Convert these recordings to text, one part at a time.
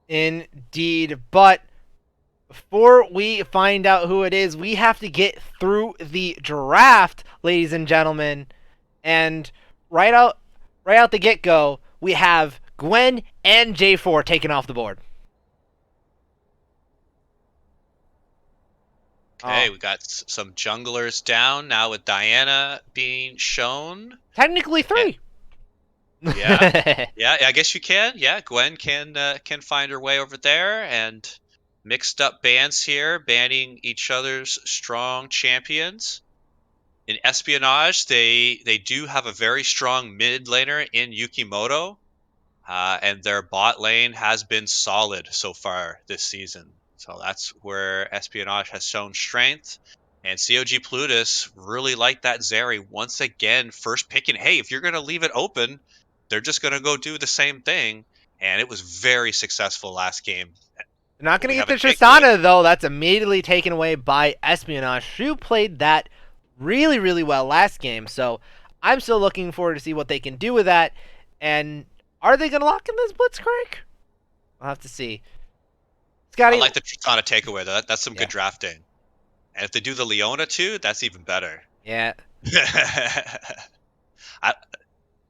Indeed. But before we find out who it is, we have to get through the draft, ladies and gentlemen. And right out right out the get-go, we have Gwen and J4 taken off the board. Okay, Oh, we got some junglers down now with Diana being shown. technically And, 3. yeah, yeah, I guess you can. Yeah, Gwen can find her way over there, and mixed up bans here, banning each other's strong champions. In Espionage, they do have a very strong mid laner in Yukimoto, and their bot lane has been solid so far this season. So that's where Espionage has shown strength. And CoG Plutus really liked that Zeri once again, first picking. Hey, if you're going to leave it open, they're just going to go do the same thing. And it was very successful last game. They're not going to We get have the a takeaway. Tristana, though. That's immediately taken away by Espionage, who played that really, really well last game. So I'm still looking forward to see what they can do with that. And are they going to lock in this Blitzcrank? I'll have to see. I Scotty, like the Tristana takeaway, though. That's some good yeah, drafting. And if they do the Leona too, that's even better. yeah. I,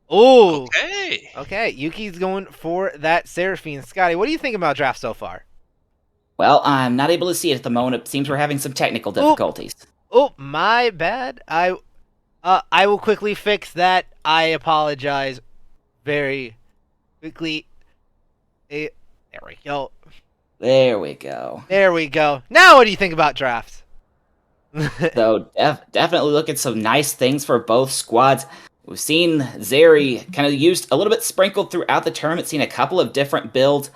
Oh, okay. okay. Yuki's going for that Seraphine. Scotty, what do you think about draft so far? Well, I'm not able to see it at the moment. It seems we're having some technical Oh, difficulties. oh, my bad. I will quickly fix that. I apologize very quickly. There we go. There we go. There we go. Now, what do you think about drafts? So definitely look at some nice things for both squads. We've seen Zeri kind of used a little bit sprinkled throughout the tournament, seen a couple of different builds.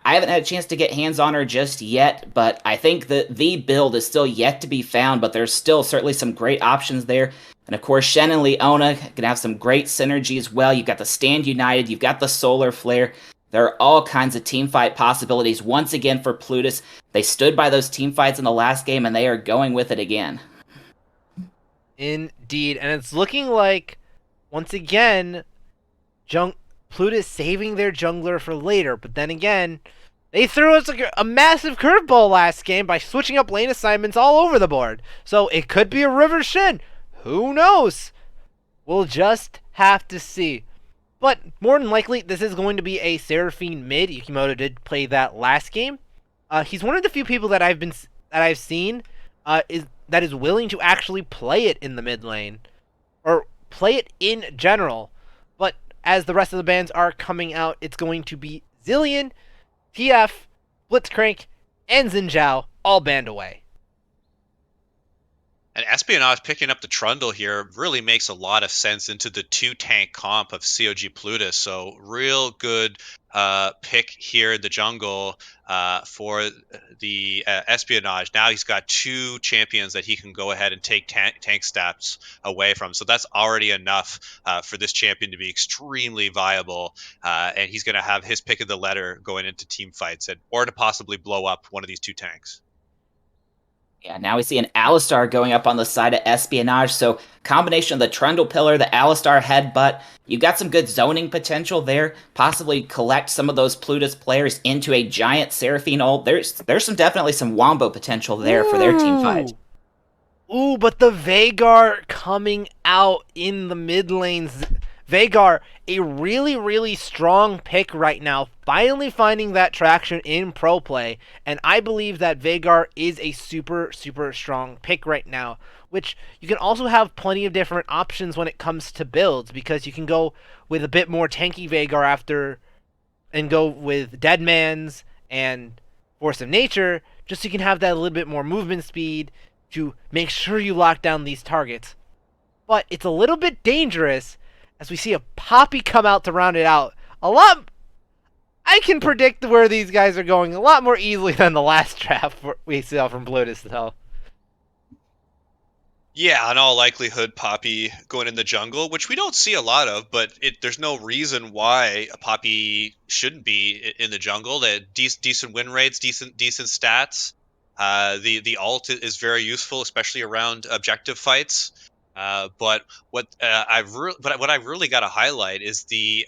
I haven't had a chance to get hands on her just yet, but I think that the build is still yet to be found, but there's still certainly some great options there. And of course, Shen and Leona can have some great synergy as well. You've got the Stand United, you've got the Solar Flare. There are all kinds of team fight possibilities once again for Plutus. They stood by those team fights in the last game, and they are going with it again. Indeed, and it's looking like once again, Plutus saving their jungler for later. But then again, they threw us a massive curveball last game by switching up lane assignments all over the board. So it could be a River Shin. Who knows? We'll just have to see. But more than likely, this is going to be a Seraphine mid. Yukimoto did play that last game. He's one of the few people that I've seen is willing to actually play it in the mid lane or play it in general. But as the rest of the bands are coming out, it's going to be Zillion, TF, Blitzcrank, and Xinjiao all banned away. And Espionage picking up the Trundle here really makes a lot of sense into the two tank comp of COG Plutus. So real good pick here in the jungle for the Espionage. Now he's got two champions that he can go ahead and take tank stats away from. So that's already enough for this champion to be extremely viable. And he's going to have his pick of the litter going into team fights or to possibly blow up one of these two tanks. Yeah, now we see an Alistar going up on the side of Espionage, so combination of the Trundle Pillar, the Alistar Headbutt, you've got some good zoning potential there, possibly collect some of those Plutus players into a giant Seraphine ult. There's definitely some Wombo potential there for their team fight. Ooh, but the Veigar coming out in the mid lanes. Veigar, a really, really strong pick right now, finally finding that traction in pro play, and I believe that Veigar is a super, super strong pick right now, which you can also have plenty of different options when it comes to builds, because you can go with a bit more tanky Veigar after, and go with Deadman's and Force of Nature, just so you can have that a little bit more movement speed to make sure you lock down these targets. But it's a little bit dangerous as we see a Poppy come out to round it out. A lot. I can predict where these guys are going a lot more easily than the last draft we saw from Plutus, though. Yeah, in all likelihood, Poppy going in the jungle, which we don't see a lot of, but there's no reason why a Poppy shouldn't be in the jungle. Decent win rates, decent stats. The ult is very useful, especially around objective fights. But what what I really got to highlight is the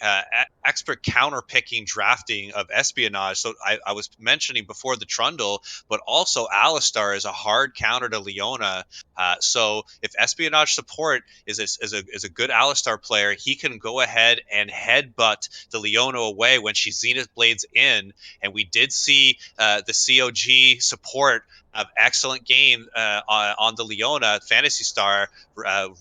expert counter picking drafting of Espionage. So I was mentioning before the Trundle, but also Alistar is a hard counter to Leona. So if Espionage support is a good Alistar player, he can go ahead and headbutt the Leona away when she Zenith Blades in. And we did see the COG support of excellent game on the Leona Fantasy Star.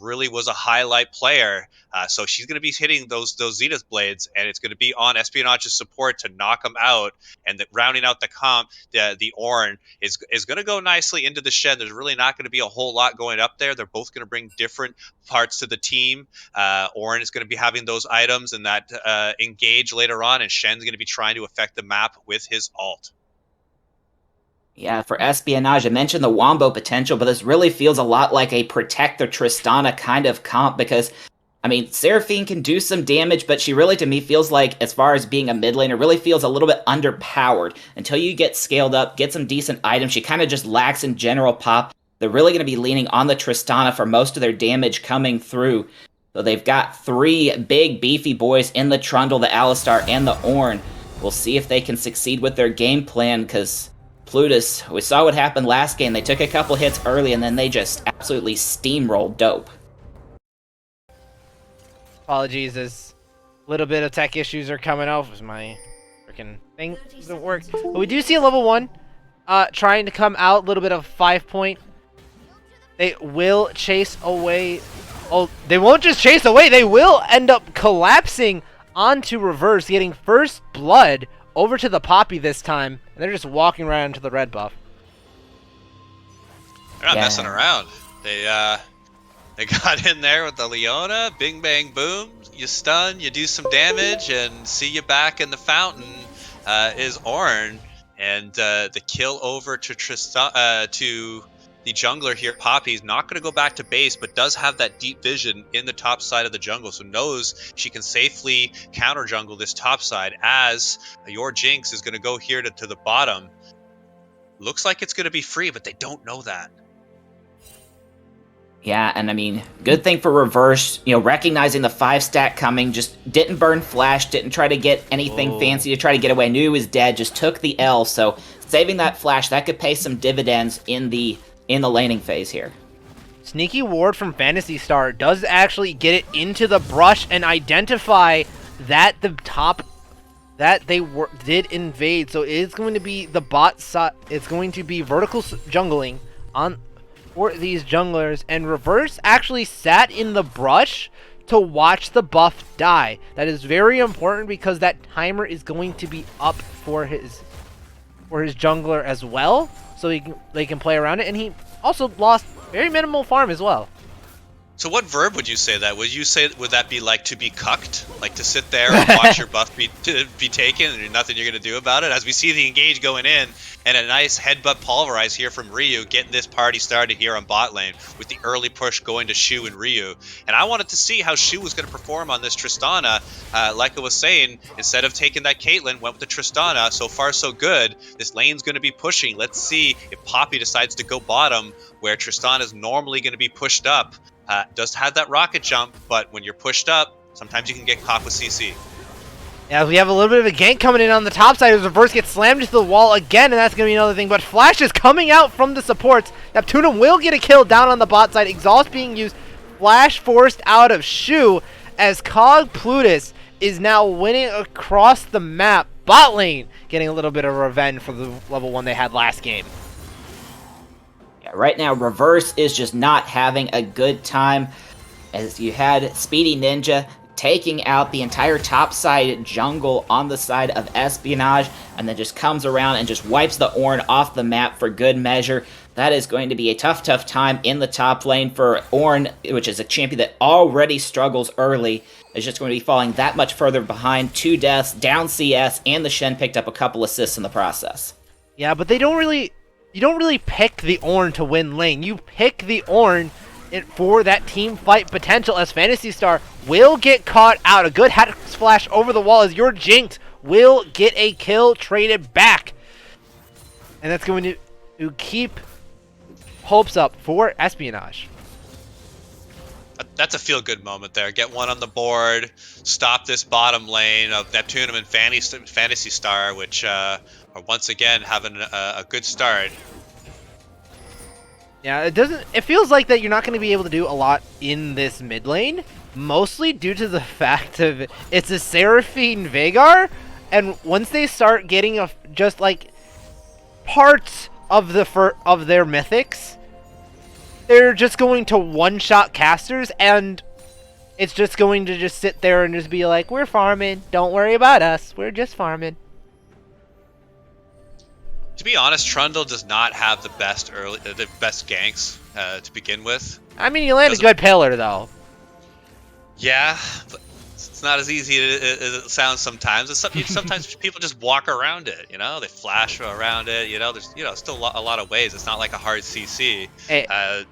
Really was a highlight player. So she's going to be hitting those Zenith Blades, and it's going to be on Espionage's support to knock them out. And rounding out the comp, the Ornn is going to go nicely into the Shen. There's really not going to be a whole lot going up there. They're both going to bring different parts to the team. Ornn is going to be having those items and that engage later on, and Shen's going to be trying to affect the map with his ult. Yeah, for Espionage, I mentioned the Wombo potential, but this really feels a lot like a Protector Tristana kind of comp because, I mean, Seraphine can do some damage, but she really, to me, feels like, as far as being a mid laner, really feels a little bit underpowered. Until you get scaled up, get some decent items, she kind of just lacks in general pop. They're really going to be leaning on the Tristana for most of their damage coming through. So they've got 3 big, beefy boys in the Trundle, the Alistar, and the Ornn. We'll see if they can succeed with their game plan, because Plutus, we saw what happened last game. They took a couple hits early, and then they just absolutely steamrolled dope. Apologies, as a little bit of tech issues are coming out. My freaking thing doesn't work. But we do see a level 1 trying to come out. A little bit of 5 point. They will chase away. Oh, they won't just chase away. They will end up collapsing onto reverse, getting first blood over to the Poppy this time, and they're just walking right into the red buff. They're not messing around. They got in there with the Leona, bing bang boom, you stun, you do some damage, and see you back in the fountain is Ornn, and the kill over to to the jungler here, Poppy's not going to go back to base, but does have that deep vision in the top side of the jungle, so knows she can safely counter jungle this top side as your Jinx is going to go here to the bottom. Looks like it's going to be free, but they don't know that. Yeah, and I mean, good thing for reverse, recognizing the 5-stack coming, just didn't burn flash, didn't try to get anything fancy to try to get away, knew he was dead, just took the L, so saving that flash, that could pay some dividends in the laning phase here. Sneaky Ward from Phantasy Star does actually get it into the brush and identify that the top that they did invade. So it's going to be the bot side. It's going to be vertical jungling on for these junglers, and reverse actually sat in the brush to watch the buff die. That is very important because that timer is going to be up for his jungler as well. So they can play around it, and he also lost very minimal farm as well. So what verb would you say that? Would that be like to be cucked? Like to sit there and watch your buff be taken and there's nothing you're going to do about it? As we see the engage going in, and a nice headbutt pulverize here from Ryu, getting this party started here on bot lane with the early push going to Shu and Ryu. And I wanted to see how Shu was going to perform on this Tristana. Like I was saying, instead of taking that Caitlyn, went with the Tristana. So far so good. This lane's going to be pushing. Let's see if Poppy decides to go bottom, where Tristana is normally going to be pushed up. Does have that rocket jump, but when you're pushed up, sometimes you can get caught with CC. Yeah, we have a little bit of a gank coming in on the top side as reverse gets slammed into the wall again, and that's going to be another thing. But Flash is coming out from the supports. Neptuna will get a kill down on the bot side. Exhaust being used. Flash forced out of Shu as CoG Plutus is now winning across the map. Bot lane getting a little bit of revenge for the level 1 they had last game. Right now, reverse is just not having a good time, as you had Speedy Ninja taking out the entire top side jungle on the side of Espionage, and then just comes around and just wipes the Ornn off the map for good measure. That is going to be a tough time in the top lane for Ornn, which is a champion that already struggles early. Is just going to be falling that much further behind. 2 deaths, down CS, and the Shen picked up a couple assists in the process. Yeah, but you don't really pick the Ornn to win lane. You pick the Ornn for that team fight potential, as Phantasy Star will get caught out. A good hat splash over the wall as your Jinx will get a kill traded back. And that's going to keep hopes up for Espionage. That's a feel-good moment there. Get one on the board, stop this bottom lane of Neptunum and Fantasy Star, which are once again having a good start. Yeah, it feels like that you're not going to be able to do a lot in this mid lane, mostly due to the fact of it's a Seraphine Veigar, and once they start getting just like parts of their mythics, they're just going to one-shot casters, and it's just going to just sit there and just be like, we're farming, don't worry about us, we're just farming. To be honest, Trundle does not have the best ganks to begin with. I mean, you land a good pillar though. Yeah, but it's not as easy as it sounds sometimes. Sometimes people just walk around it. You know, they flash around it. You know, there's still a lot of ways. It's not like a hard CC. Hey.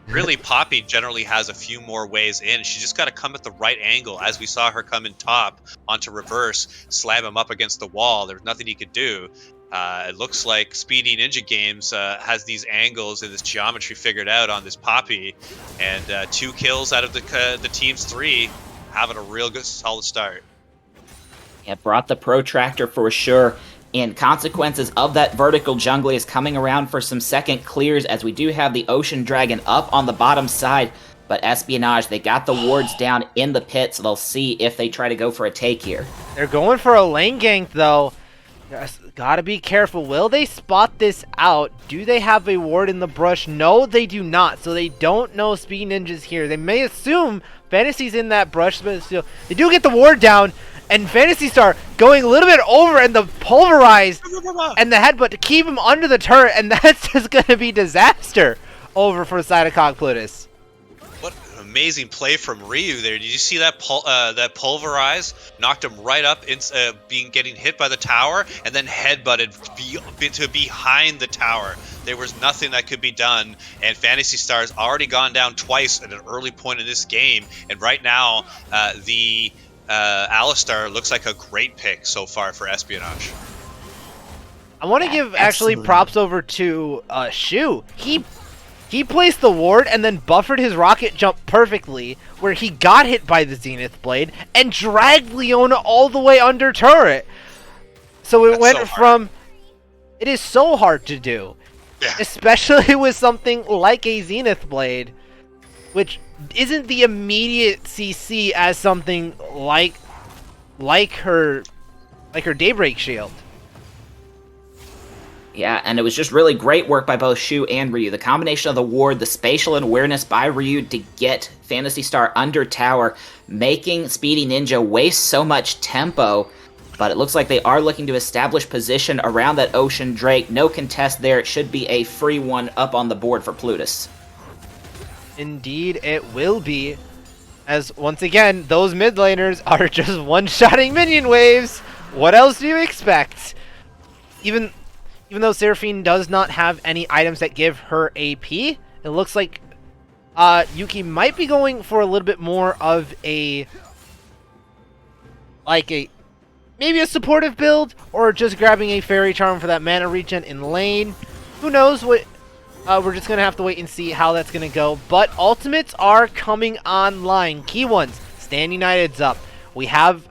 Really, Poppy generally has a few more ways in. She just got to come at the right angle, as we saw her come in top onto reverse, slam him up against the wall. There's nothing he could do. It looks like Speedy Ninja Games has these angles and this geometry figured out on this Poppy, and 2 kills out of the team's 3, having a real good solid start. Yeah, brought the protractor for sure. And consequences of that vertical jungle is coming around for some second clears, as we do have the Ocean Dragon up on the bottom side. But Espionage, they got the wards down in the pit, so they'll see if they try to go for a take here. They're going for a lane gank though. Gotta be careful. Will they spot this out? Do they have a ward in the brush? No, they do not. So they don't know Speed Ninja's here. They may assume Fantasy's in that brush, but still, they do get the ward down. And Fantasy Star going a little bit over, and the pulverize and the headbutt to keep him under the turret, and that's just gonna be disaster over for the side of CoG Plutus. What an amazing play from Ryu there. Did you see that that pulverize? Knocked him right up, getting hit by the tower, and then headbutted to behind the tower. There was nothing that could be done, and Fantasy Star's already gone down twice at an early point in this game, and right now the Alistar looks like a great pick so far for Espionage. I want to give actually props over to Shu. He placed the ward and then buffered his rocket jump perfectly, where he got hit by the Zenith Blade and dragged Leona all the way under turret. So it went from... It is so hard to do. Yeah. Especially with something like a Zenith Blade, which isn't the immediate CC as something like her Daybreak Shield. Yeah, and it was just really great work by both Shu and Ryu. The combination of the ward, the spatial awareness by Ryu to get Phantasy Star under tower, making Speedy Ninja waste so much tempo. But it looks like they are looking to establish position around that Ocean Drake. No contest there. It should be a free one up on the board for Plutus. Indeed, it will be. As, once again, those mid laners are just one-shotting minion waves. What else do you expect? Even though Seraphine does not have any items that give her AP, it looks like Yuki might be going for a little bit more of maybe a supportive build, or just grabbing a Fairy Charm for that mana regen in lane. Who knows what? We're just gonna have to wait and see how that's gonna go. But ultimates are coming online. Key ones. Stand United's up. We have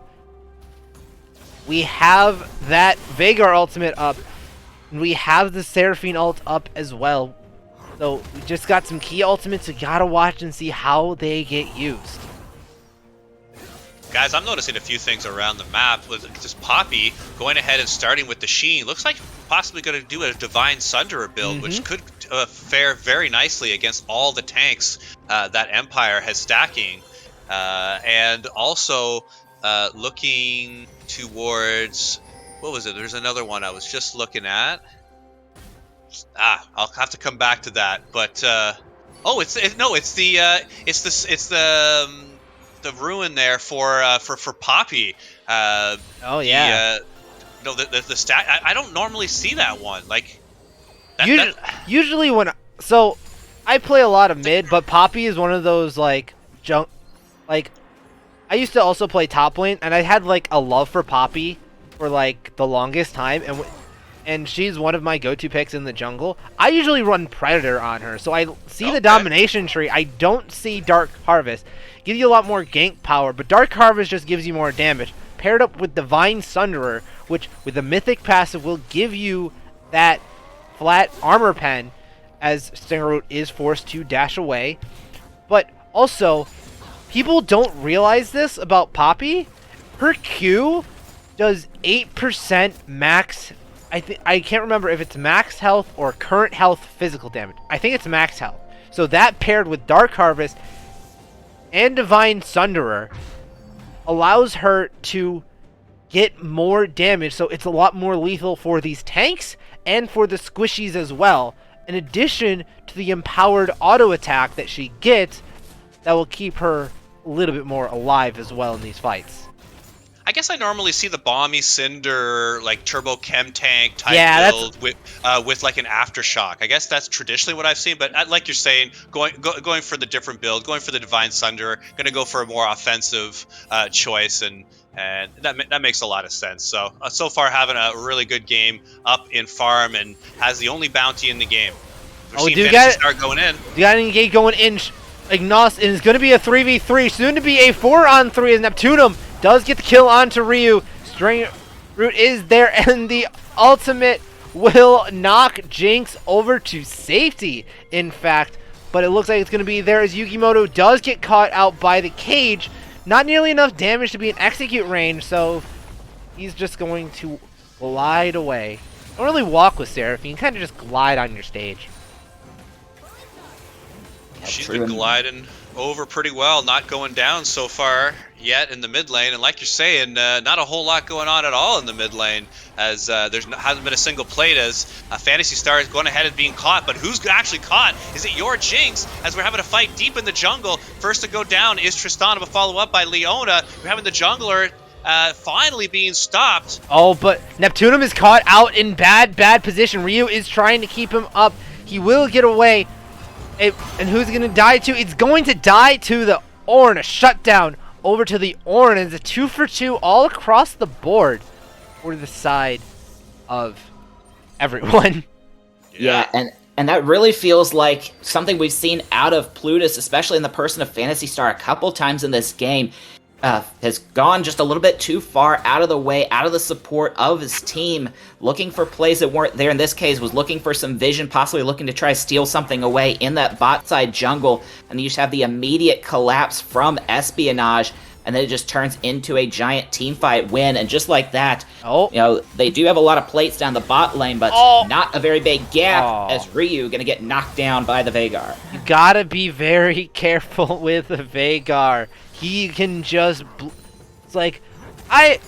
that Veigar ultimate up. And we have the Seraphine ult up as well. So we just got some key ultimates. We gotta watch and see how they get used. Guys, I'm noticing a few things around the map with just Poppy going ahead and starting with the Sheen. Looks like possibly going to do a Divine Sunderer build, which could fare very nicely against all the tanks that Empire has stacking. And also looking towards... What was it? There's another one I was just looking at. I'll have to come back to that. But it's the ruin there for Poppy. Oh yeah. The stat. I don't normally see that one. Like usually when I play a lot of mid, but Poppy is one of those like junk. Like I used to also play top lane, and I had like a love for Poppy for like the longest time, and she's one of my go-to picks in the jungle. I usually run Predator on her, so I see the Okay. domination tree. I don't see Dark Harvest. Gives you a lot more gank power, but Dark Harvest just gives you more damage. Paired up with Divine Sunderer, which with the Mythic passive will give you that flat armor pen, as Stingerroot is forced to dash away. But also, people don't realize this about Poppy. Her Q does 8% max. I can't remember if it's max health or current health physical damage. I think it's max health. So that paired with Dark Harvest and Divine Sunderer allows her to get more damage. So it's a lot more lethal for these tanks and for the squishies as well. In addition to the empowered auto attack that she gets, that will keep her a little bit more alive as well in these fights. I guess I normally see the Bomby Cinder, like Turbo Chem Tank type build with like an Aftershock. I guess that's traditionally what I've seen, but like you're saying, going for the different build, going for the Divine Sunder, going to go for a more offensive choice, and that makes a lot of sense. So so far having a really good game up in farm and has the only bounty in the game. Oh, do you got start going in? You got an engage going in. Ignos is going to be a 3v3, soon to be a 4-on-3 as Neptunum does get the kill onto Ryu. Stingerroot is there, and the ultimate will knock Jinx over to safety, in fact. But it looks like it's going to be there as Yukimoto does get caught out by the cage. Not nearly enough damage to be in execute range, so he's just going to glide away. Don't really walk with Seraphine, kind of just glide on your stage. She's been gliding over pretty well, not going down so far yet in the mid lane, and like you're saying, not a whole lot going on at all in the mid lane, as hasn't been a single plate, as Phantasy Star is going ahead and being caught. But who's actually caught? Is it your Jinx? As we're having a fight deep in the jungle. First to go down is Tristana, but follow up by Leona. We're having the jungler finally being stopped. Oh, but Neptunum is caught out in bad position. Ryu is trying to keep him up. He will get away. And who's going to die to? It's going to die to the Ornn. A shutdown over to the Ornn. It's a 2-for-2 all across the board for the side of everyone. Yeah, and that really feels like something we've seen out of Plutus, especially in the person of Phantasy Star a couple times in this game. Has gone just a little bit too far out of the way, out of the support of his team, looking for plays that weren't there. In this case, was looking for some vision, possibly looking to try to steal something away in that bot side jungle, and you just have the immediate collapse from Espionage, and then it just turns into a giant teamfight win. And just like that, they do have a lot of plates down the bot lane, but not a very big gap, as Ryu gonna get knocked down by the Veigar. You gotta be very careful with the Veigar. He can just... It's like, I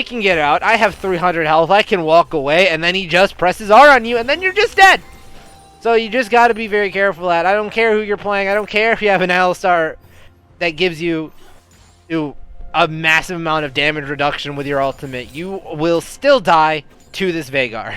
can get out. I have 300 health. I can walk away. And then he just presses R on you. And then you're just dead. So you just got to be very careful of that. I don't care who you're playing. I don't care if you have an Alistar that gives you a massive amount of damage reduction with your ultimate. You will still die to this Veigar.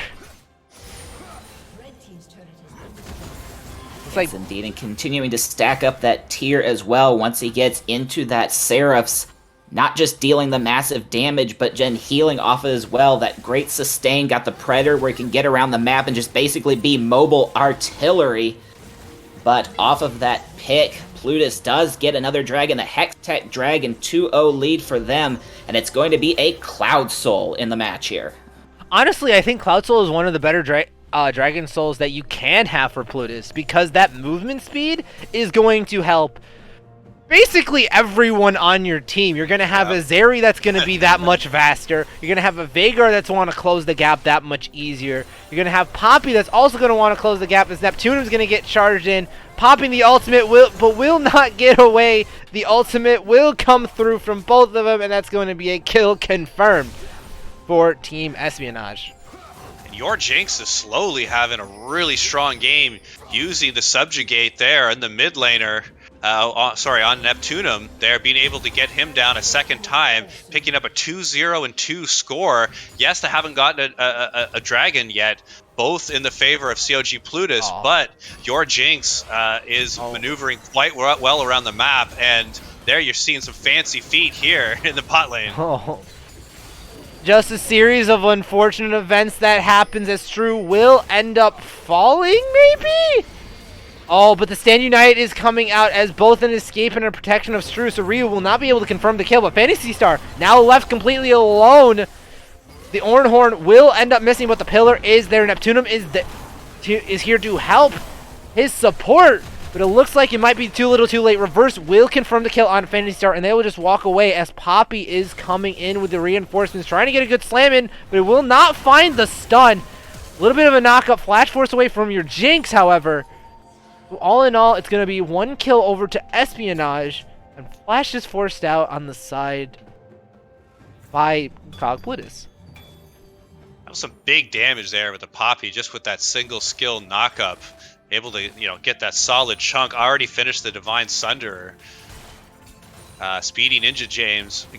Yes, indeed, and continuing to stack up that tier as well once he gets into that Seraphs. Not just dealing the massive damage, but then healing off it as well. That great sustain, got the Predator where he can get around the map and just basically be mobile artillery. But off of that pick, Plutus does get another dragon, the Hextech Dragon, 2-0 lead for them, and it's going to be a Cloud Soul in the match here. Honestly, I think Cloud Soul is one of the better Dragon Souls that you can have for Plutus, because that movement speed is going to help basically everyone on your team. You're going to have a Zeri that's going to be that much faster. You're going to have a Veigar that's want to close the gap that much easier. You're going to have Poppy that's also going to want to close the gap as Neptunum's going to get charged in. Popping the ultimate will not get away. The ultimate will come through from both of them, and that's going to be a kill confirmed for Team Espionage. Your Jinx is slowly having a really strong game using the Subjugate there in the mid laner. On Neptunum there, being able to get him down a second time, picking up a 2-0 and 2 score. Yes, they haven't gotten a dragon yet, both in the favor of CoG Plutus, but your Jinx is maneuvering quite well around the map, and there you're seeing some fancy feet here in the bot lane. just a series of unfortunate events that happens as Stru will end up falling, maybe? Oh, but the Stand United is coming out as both an escape and a protection of Stru, so Ryu will not be able to confirm the kill, but Phantasy Star now left completely alone. The Ornhorn will end up missing, but the pillar is there. Neptunum is here to help his support, but it looks like it might be too little too late. Reverse will confirm the kill on Phantasy Star, and they will just walk away as Poppy is coming in with the reinforcements, trying to get a good slam in, but it will not find the stun. A little bit of a knock-up. Flash Force away from your Jinx, however. All in all, it's going to be 1 kill over to Espionage, and Flash is forced out on the side by CoG Plutus. That was some big damage there with the Poppy, just with that single skill knock-up. Able to, get that solid chunk. Already finished the Divine Sunderer. Speedy Ninja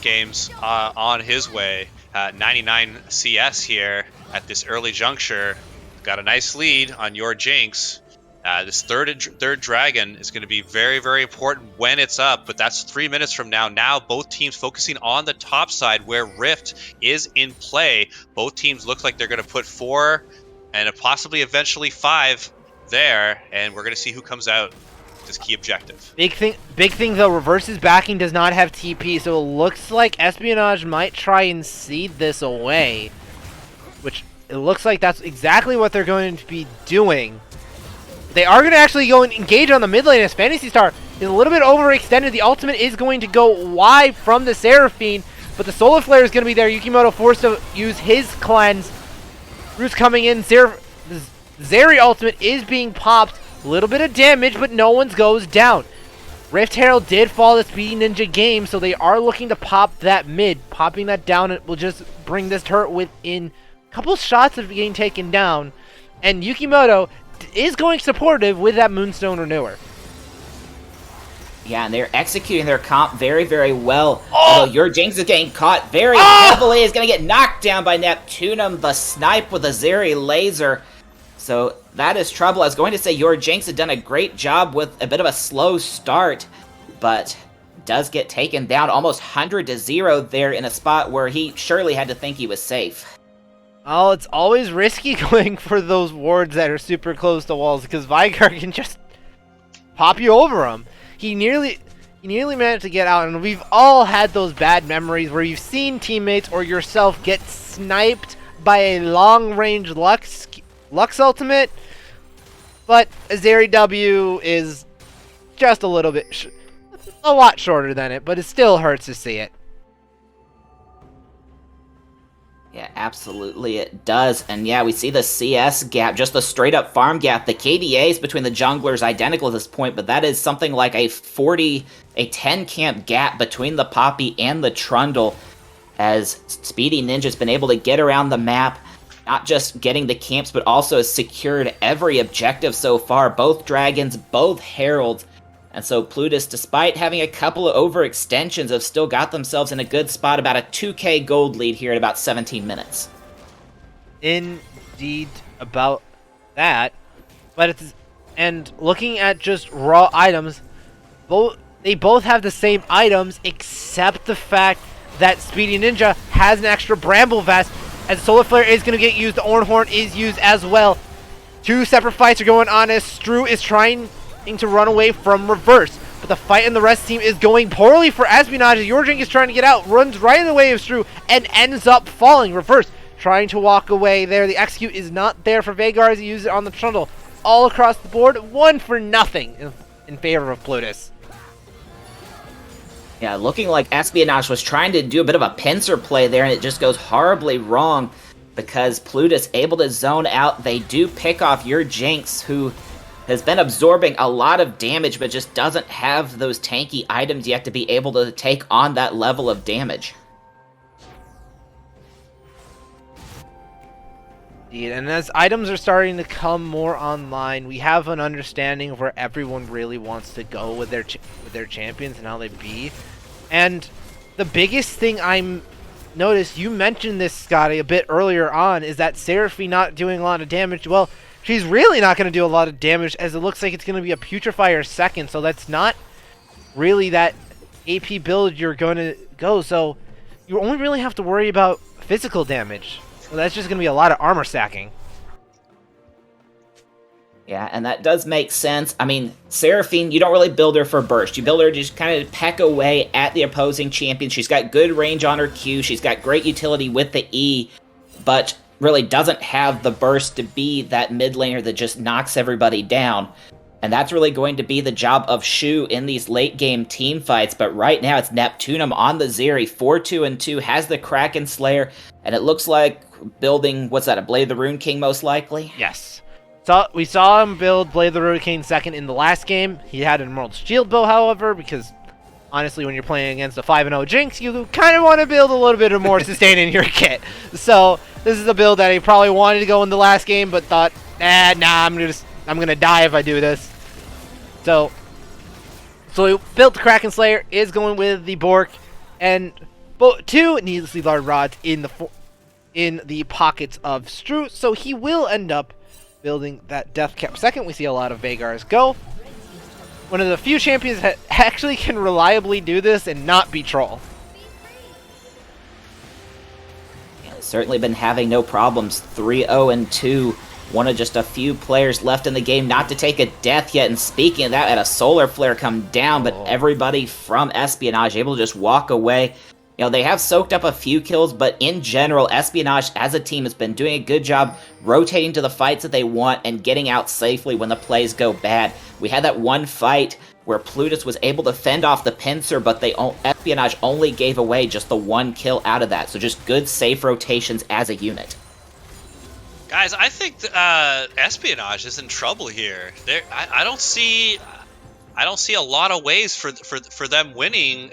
games on his way. 99 CS here at this early juncture. Got a nice lead on your Jinx. This third dragon is going to be very, very important when it's up, but that's 3 minutes from now. Now both teams focusing on the top side where Rift is in play. Both teams look like they're going to put 4 and possibly eventually 5 there, and we're going to see who comes out with this key objective. Big thing though, Reverse's backing does not have TP, so it looks like Espionage might try and seed this away, which it looks like that's exactly what they're going to be doing. They are going to actually go and engage on the mid lane as Phantasy Star is a little bit overextended. The ultimate is going to go wide from the Seraphine, but the Solar Flare is going to be there. Yukimoto forced to use his cleanse. Root's coming in. Zeri ultimate is being popped. A little bit of damage, but no one goes down. Rift Herald did fall the Speedy Ninja game, so they are looking to pop that mid. Popping that down, it will just bring this turret within a couple shots of getting taken down. And Yukimoto is going supportive with that Moonstone Renewer. Yeah, and they're executing their comp very, very well. Although your Jinx is getting caught very heavily. Is going to get knocked down by Neptunum, the snipe with a Zeri laser. So that is trouble. I was going to say your Jinx had done a great job with a bit of a slow start, but does get taken down almost 100-0 there in a spot where he surely had to think he was safe. Oh, it's always risky going for those wards that are super close to walls because Vigar can just pop you over them. He nearly managed to get out, and we've all had those bad memories where you've seen teammates or yourself get sniped by a long-range Lux ultimate, but a Zeri W is just a little bit, a lot shorter than it, but it still hurts to see it. Yeah, absolutely it does. And yeah, we see the CS gap, just the straight up farm gap. The KDAs between the junglers identical at this point, but that is something like a 10 camp gap between the Poppy and the Trundle, as Speedy Ninja's been able to get around the map, not just getting the camps, but also has secured every objective so far. Both dragons, both heralds. And so Plutus, despite having a couple of overextensions, have still got themselves in a good spot, about a 2k gold lead here at about 17 minutes. Indeed about that. But and looking at just raw items, they both have the same items, except the fact that Speedy Ninja has an extra Bramble Vest, as Solar Flare is going to get used. The Ornhorn is used as well. 2 separate fights are going on as Stru is trying to run away from Reverse, but the fight in the rest team is going poorly for Espionage. Yorjink is trying to get out, runs right in the way of Stru, and ends up falling. Reverse trying to walk away there. The execute is not there for Veigar as he uses it on the Trundle. All across the board, 1-0 in favor of Plutus. Yeah, looking like Espionage was trying to do a bit of a pincer play there, and it just goes horribly wrong because Plutus able to zone out. They do pick off your Jinx, who has been absorbing a lot of damage, but just doesn't have those tanky items yet to be able to take on that level of damage. Indeed, and as items are starting to come more online, we have an understanding of where everyone really wants to go with their champions and how they be. And the biggest thing I'm noticed, you mentioned this, Scotty, a bit earlier on, is that Seraphine not doing a lot of damage. Well, she's really not going to do a lot of damage, as it looks like it's going to be a Putrefier second, so that's not really that AP build you're going to go. So you only really have to worry about physical damage. Well, that's just going to be a lot of armor stacking. Yeah, and that does make sense. I mean, Seraphine, you don't really build her for burst. You build her to just kind of peck away at the opposing champion. She's got good range on her Q. She's got great utility with the E, but really doesn't have the burst to be that mid laner that just knocks everybody down. And that's really going to be the job of Shu in these late game team fights. But right now it's Neptunum on the Zeri, 4-2-2, has the Kraken Slayer, and it looks like building, what's that, a Blade of the Rune King most likely? Yes. So we saw him build Blade of the Rune King second in the last game. He had an Emerald Shield build, however, because honestly, when you're playing against a 5-0 Jinx, you kind of want to build a little bit of more sustain in your kit. So this is a build that he probably wanted to go in the last game, but thought, nah, I'm gonna die if I do this. So he built the Kraken Slayer, is going with the Bork, and 2 needlessly large rods in the pockets of Stru. So he will end up building that Death Cap second. We see a lot of Vhagar's go. One of the few champions that actually can reliably do this and not be troll. Yeah, certainly been having no problems. 3-0-2. One of just a few players left in the game not to take a death yet. And speaking of that, had a solar flare come down, but everybody from Espionage able to just walk away. You know, they have soaked up a few kills, but in general, Espionage as a team has been doing a good job rotating to the fights that they want and getting out safely when the plays go bad. We had that one fight where Plutus was able to fend off the pincer, but Espionage only gave away just the 1 kill out of that. So just good, safe rotations as a unit. Guys, I think Espionage is in trouble here. I don't see a lot of ways for them winning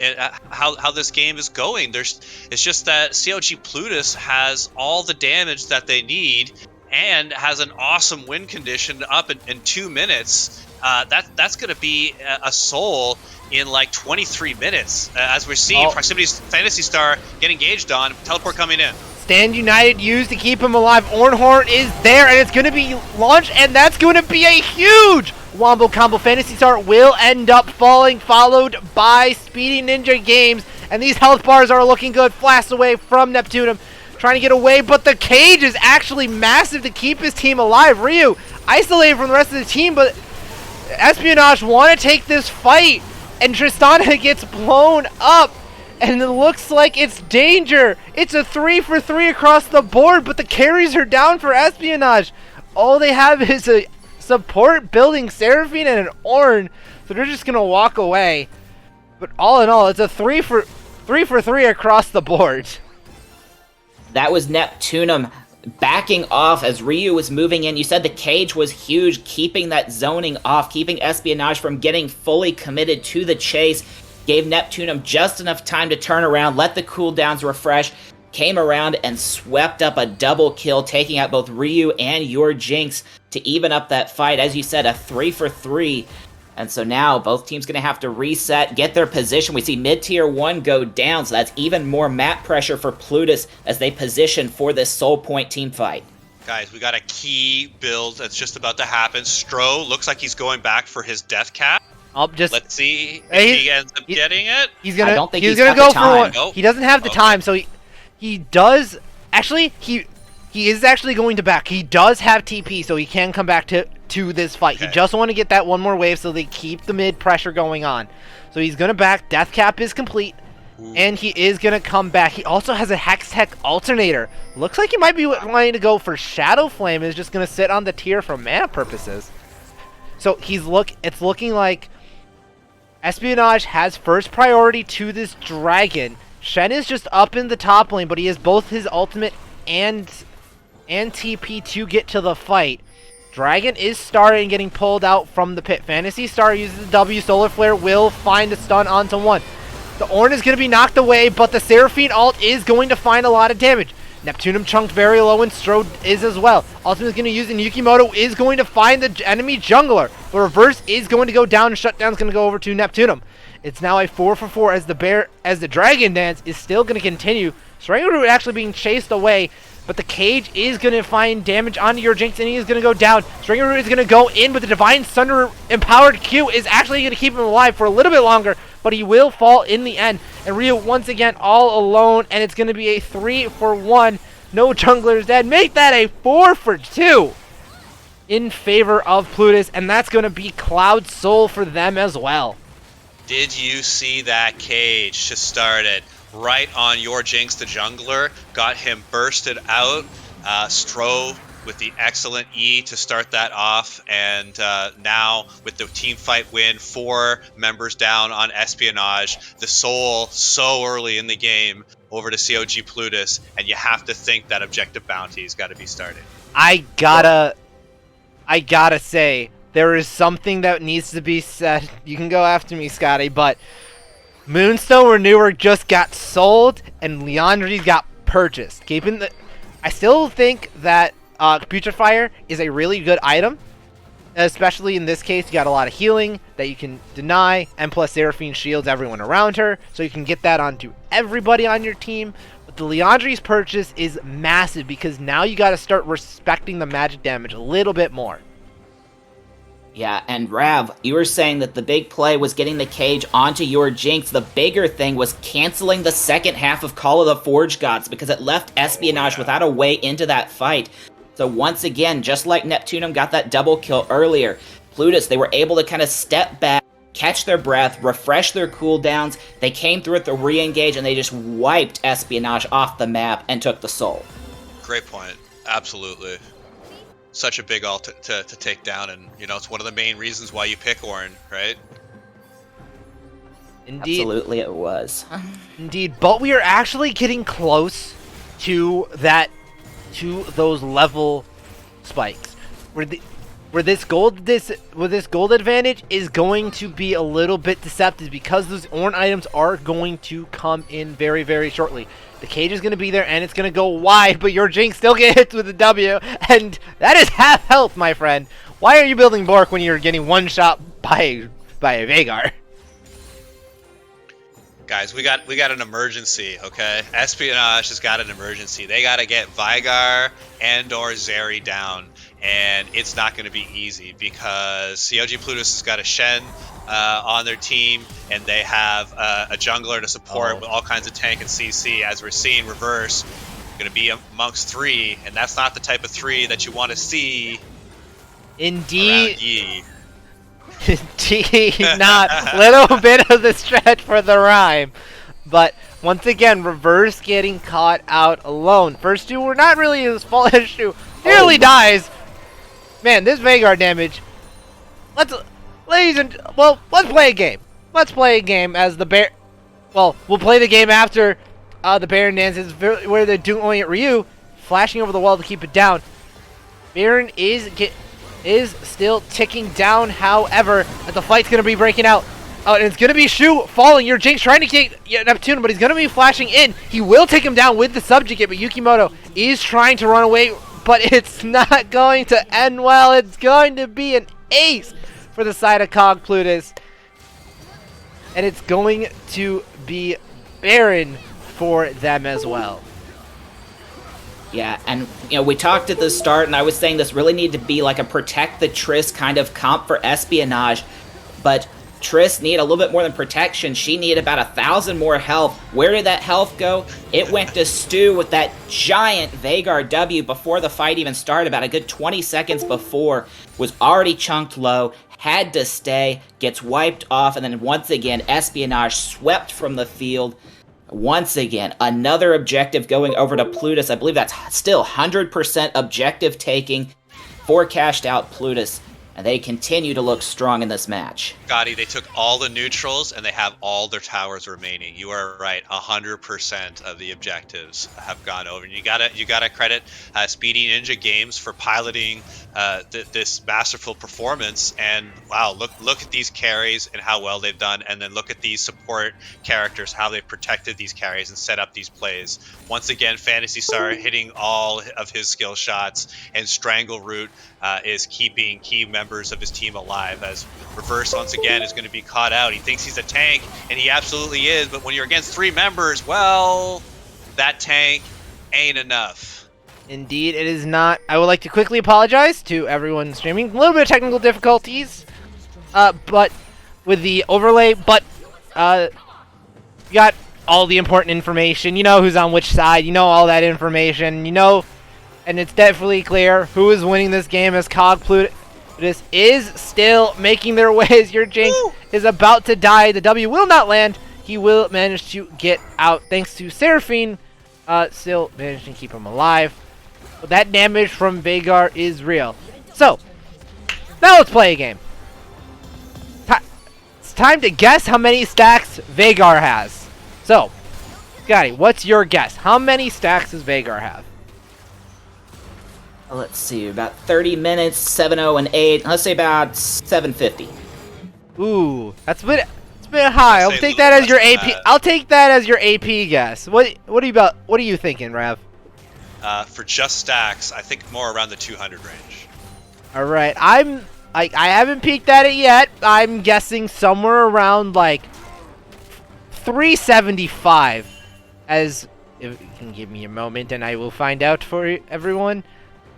how this game is going. It's just that CoG Plutus has all the damage that they need and has an awesome win condition up in 2 minutes. That's going to be a soul in like 23 minutes. As we're seeing Proximity's Fantasy Star get engaged on, teleport coming in. Stand United used to keep him alive. Ornhorn is there, and it's going to be launched, and that's going to be a huge Wombo combo. Fantasy Star will end up falling, followed by Speedy Ninja Games, and these health bars are looking good. Flash away from Neptunum, trying to get away, but the cage is actually massive to keep his team alive. Ryu isolated from the rest of the team, but Espionage want to take this fight, and Tristana gets blown up. And it looks like it's danger. It's a 3-for-3 across the board, but the carries are down for Espionage. All they have is a support building Seraphine and an Ornn, so they're just gonna walk away. But all in all, it's a 3-for-3 across the board. That was Neptunum backing off as Ryu was moving in. You said the cage was huge, keeping that zoning off, keeping Espionage from getting fully committed to the chase. Gave Neptunum just enough time to turn around, let the cooldowns refresh, came around and swept up a double kill, taking out both Ryu and your Jinx to even up that fight. As you said, a 3-for-3. And so now both teams going to have to reset, get their position. We see mid-tier 1 go down, so that's even more map pressure for Plutus as they position for this Soul Point team fight. Guys, we got a key build that's just about to happen. Stro looks like he's going back for his death cap. Let's see if he ends up getting it. He's gonna. I don't think he's he's gonna got go the time. for one. Nope. He doesn't have the time, so he does. Actually, he is actually going to back. He does have TP, so he can come back to this fight. Okay. He just want to get that one more wave, so they keep the mid pressure going on. So he's gonna back. Death cap is complete, and he is gonna come back. He also has a Hex Tech alternator. Looks like he might be wanting to go for Shadow Flame. Is just gonna sit on the tier for mana purposes. So it's looking like Espionage has first priority to this dragon. Shen is just up in the top lane, but he has both his ultimate and TP to get to the fight. Dragon is starting getting pulled out from the pit. Fantasy Star uses the W. Solar Flare will find a stun onto one. The Ornn is going to be knocked away, but the Seraphine ult is going to find a lot of damage. Neptunum chunked very low, and Strode is as well. Ultimate is going to use, and Yukimoto is going to find the enemy jungler. The reverse is going to go down, and Shutdown is going to go over to Neptunum. It's now a 4-for-4 as the Dragon Dance is still going to continue. Strangeroot actually being chased away, but the cage is going to find damage onto your Jinx, and he is going to go down. Strangeroot is going to go in, but the Divine Thunder empowered Q is actually going to keep him alive for a little bit longer, but he will fall in the end. And Ryu once again all alone, and it's going to be a 3-for-1. No junglers dead. Make that a 4-for-2 in favor of Plutus, and that's going to be Cloud Soul for them as well. Did you see that cage to start it? Right on your Jinx, the jungler, got him bursted out. Stro with the excellent E to start that off, and now with the team fight win, 4 members down on Espionage. The Soul so early in the game over to CoG Plutus, and you have to think that objective bounty's got to be started. I gotta say, there is something that needs to be said. You can go after me, Scotty, but Moonstone Renewer just got sold, and Liandry's got purchased. I still think that Putrefier is a really good item, especially in this case. You got a lot of healing that you can deny, and plus Seraphine shields everyone around her, so you can get that onto everybody on your team. But the Liandry's purchase is massive, because now you got to start respecting the magic damage a little bit more. Yeah, and Rav, you were saying that the big play was getting the cage onto your Jinx. The bigger thing was canceling the second half of Call of the Forge Gods, because it left Espionage without a way into that fight. So once again, just like Neptunum got that double kill earlier, Plutus, they were able to kind of step back, catch their breath, refresh their cooldowns. They came through at the re-engage, and they just wiped Espionage off the map and took the soul. Great point. Absolutely. Such a big ult to take down, and it's one of the main reasons why you pick Ornn, right? Indeed. Absolutely it was. Indeed, but we are actually getting close to those level spikes, where this gold advantage is going to be a little bit deceptive, because those Ornn items are going to come in very, very shortly. The cage is going to be there, and it's going to go wide, but your Jinx still get hit with a W, and that is half health, my friend. Why are you building Bork when you're getting one shot by a Veigar? Guys, we got an emergency, okay? Espionage has got an emergency. They got to get Veigar and/or Zeri down, and it's not going to be easy, because CoG Plutus has got a Shen on their team, and they have a jungler to support with all kinds of tank and CC. As we're seeing, reverse going to be amongst 3, and that's not the type of 3 that you want to see. Indeed. Indeed, not. Little bit of the stretch for the rhyme. But once again, reverse getting caught out alone. First 2 were not really his fault. Issue nearly dies. Man, this Veigar damage. Let's play a game. Let's play a game as the bear. Well, we'll play the game after the Baron dances, where they're doing it. Ryu flashing over the wall to keep it down. Baron is still ticking down, however, as the fight's going to be breaking out. Oh, and it's going to be Shu falling. Your Jinx trying to get Neptune, but he's going to be flashing in. He will take him down with the subjugate, but Yukimoto is trying to run away, but it's not going to end well. It's going to be an ace for the side of CoG Plutus. And it's going to be Baron for them as well. Yeah, and we talked at the start, and I was saying this really needed to be like a protect the Triss kind of comp for Espionage, but Triss needed a little bit more than protection. She needed about 1,000 more health. Where did that health go? It went to Stu with that giant Veigar W before the fight even started, about a good 20 seconds before, was already chunked low, had to stay, gets wiped off, and then once again, Espionage swept from the field. Once again, another objective going over to Plutus. I believe that's still 100% objective taking for cashed out Plutus, and they continue to look strong in this match. Scotty, they took all the neutrals, and they have all their towers remaining. You are right, 100% of the objectives have gone over. And you gotta credit Speedy Ninja Games for piloting this masterful performance. And wow, look at these carries and how well they've done, and then look at these support characters, how they've protected these carries and set up these plays. Once again, Fantasy Star hitting all of his skill shots, and Strangleroot is keeping key members of his team alive, as Reverse once again is going to be caught out. He thinks he's a tank, and he absolutely is, but when you're against 3 members, well, that tank ain't enough. Indeed, it is not. I would like to quickly apologize to everyone streaming. A little bit of technical difficulties, but with the overlay, but you got all the important information. You know who's on which side. You know all that information. You know, and it's definitely clear who is winning this game as CoG Plutus is still making their way as your Jinx is about to die. The W will not land. He will manage to get out thanks to Seraphine. Still managing to keep him alive. But that damage from Veigar is real. So, now let's play a game. It's time to guess how many stacks Veigar has. So, Scotty, what's your guess? How many stacks does Veigar have? Let's see, about 30 minutes, 7-0 and 8. Let's say about 750. Ooh, that's a bit high. I'll say take a that little as your less AP. than that. I'll take that as your AP guess. What are you thinking, Rav? For just stacks, I think more around the 200 range. All right, I haven't peeked at it yet. I'm guessing somewhere around like 375. As if you can give me a moment, and I will find out for everyone.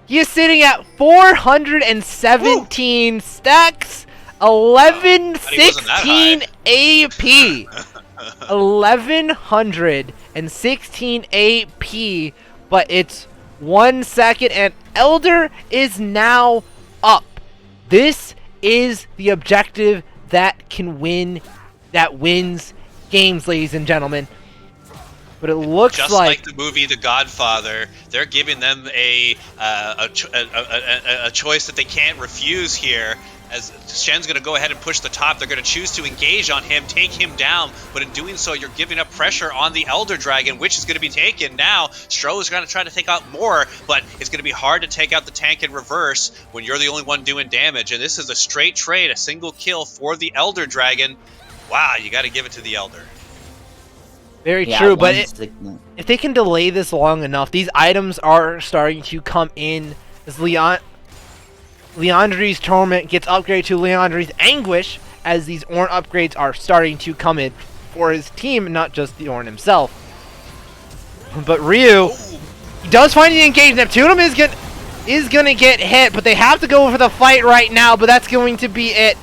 He is sitting at 417 stacks, 1116 AP. 1116 AP, but it's 1 second, and Elder is now up. This is the objective that can win, that wins games, ladies and gentlemen. But it looks just like the movie The Godfather, they're giving them a choice that they can't refuse here. As Shen's going to go ahead and push the top, they're going to choose to engage on him, take him down, but in doing so, you're giving up pressure on the Elder Dragon, which is going to be taken now. Stro is going to try to take out more, but it's going to be hard to take out the tank in reverse when you're the only one doing damage, and this is a straight trade, a single kill for the Elder Dragon. Wow, you got to give it to the Elder. Very true, but if they can delay this long enough, these items are starting to come in as Leandri's Torment gets upgraded to Leandri's Anguish, as these Ornn upgrades are starting to come in for his team, not just the Ornn himself. But Ryu, he does find the engage. Neptunum is gonna get hit, but they have to go for the fight right now, but that's going to be it.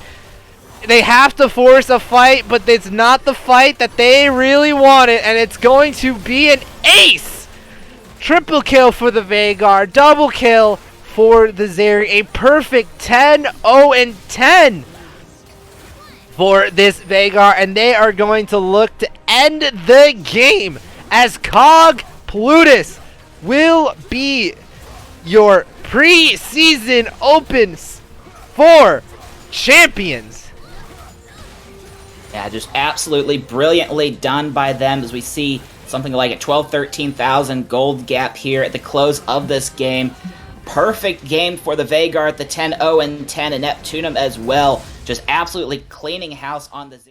They have to force a fight, but it's not the fight that they really wanted, and it's going to be an ace! Triple kill for the Veigar, double kill for the Zeri, a perfect 10-0-10 for this Veigar, and they are going to look to end the game as CoG Plutus will be your pre-season opens for champions. Yeah, just absolutely brilliantly done by them as we see something like a 12,000-13,000 gold gap here at the close of this game. Perfect game for the Veigar at the 10-0-10 and Neptunum as well. Just absolutely cleaning house on the zero.